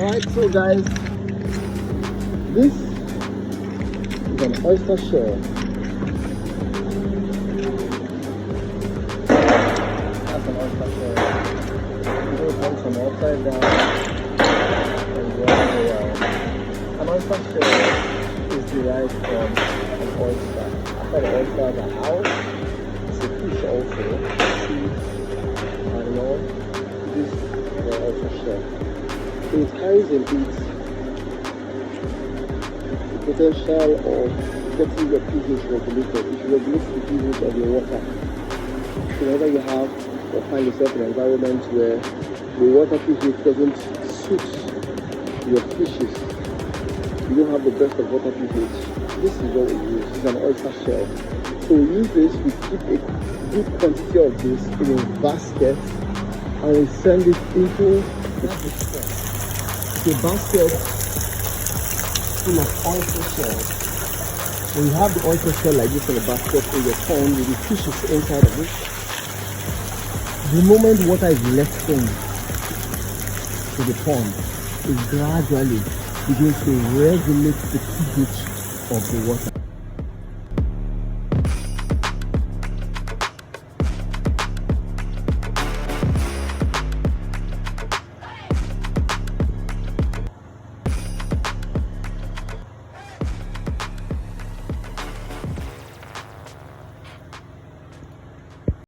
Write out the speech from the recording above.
Alright, so guys, this is an oyster shell. That's an oyster shell. You know, it comes from upside down and the other way around. An oyster shell is derived from an oyster. After the oysters are out, it's a fish also. See, animal. This is an oyster shell. So it carries in it the potential of getting your pH regulated. It regulates the pH of your water. So whenever you have or find yourself in an environment where the water pH doesn't suit your fishes, you don't have the best of water pH, this is what we use. It's an oyster shell. So we use this, we keep a good quantity of this in a basket and we send it into the basket full of oyster shells. When you have the oyster shell like this in the basket in your pond with the fishes inside of it, the moment water is left in to the pond, it gradually begins to regulate the pH of the water.